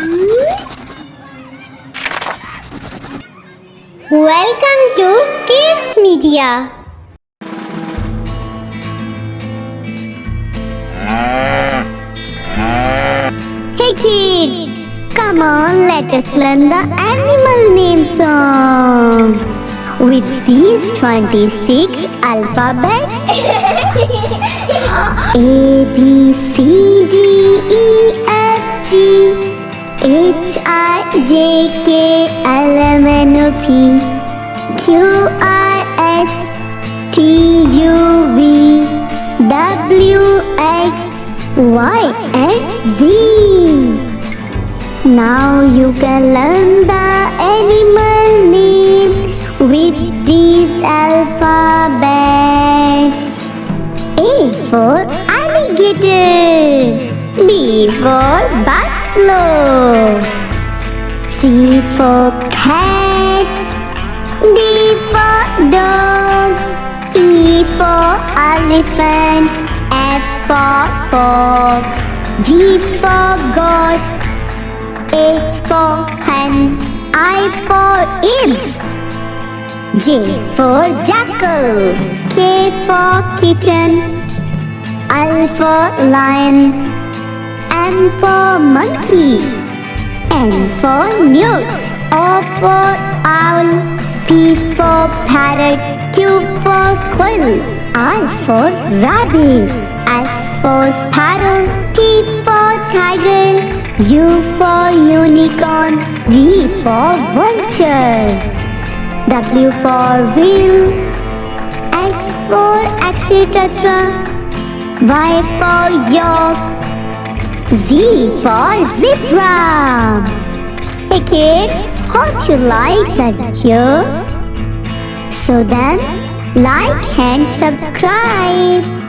Welcome to Kidsmedia. Hey kids, come on, let us learn the animal name song with these 26 alphabets. A, B, C, D, E, F, G, H, I, J, K, L, M, N, O, P, Q, R, S, T, U, V, W, X, Y, and Z. Now you can learn the animal name with these alphabets. A for alligator, B for buffalo, C for cat, D for dog, E for elephant, F for fox, G for goat, H for hen, I for imps, J for jackal, K for kitten, L for lion, M for monkey, N for newt, O for owl, P for parrot, Q for quail, R for rabbit, S for sparrow, T for tiger, U for unicorn, V for vulture, W for wheel, X for etc., Y for yak, Z for zebra. Hey kids, hope you like that video. So then, like and subscribe.